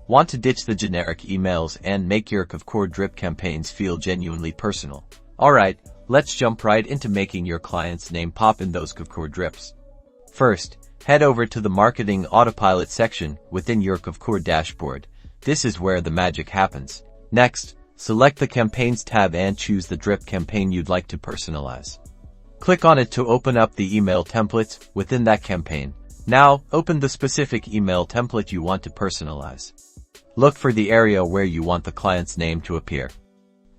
Want to ditch the generic emails and make your Kvcore drip campaigns feel genuinely personal? Alright, let's jump right into making your client's name pop in those Kvcore drips. First, head over to the Marketing Autopilot section within your Kvcore dashboard. This is where the magic happens. Next, select the Campaigns tab and choose the drip campaign you'd like to personalize. Click on it to open up the email templates within that campaign. Now, open the specific email template you want to personalize. Look for the area where you want the client's name to appear.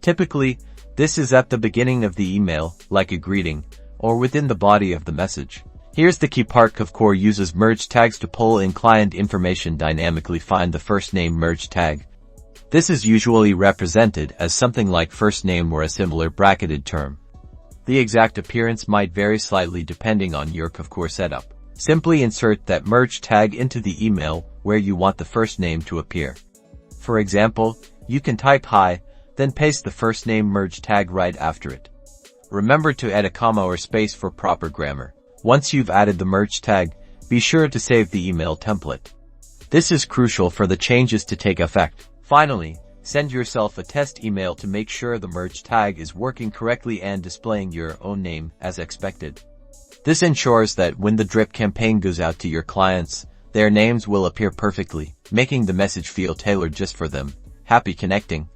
Typically, this is at the beginning of the email, like a greeting, or within the body of the message. Here's the key part: Kvcore uses merge tags to pull in client information dynamically. Find the first name merge tag. This is usually represented as something like first name or a similar bracketed term. The exact appearance might vary slightly depending on your Kvcore setup. Simply insert that merge tag into the email where you want the first name to appear. For example, you can type hi, then paste the first name merge tag right after it. Remember to add a comma or space for proper grammar. Once you've added the merge tag, be sure to save the email template. This is crucial for the changes to take effect. Finally, send yourself a test email to make sure the merge tag is working correctly and displaying your own name as expected. This ensures that when the drip campaign goes out to your clients, their names will appear perfectly, making the message feel tailored just for them. Happy connecting!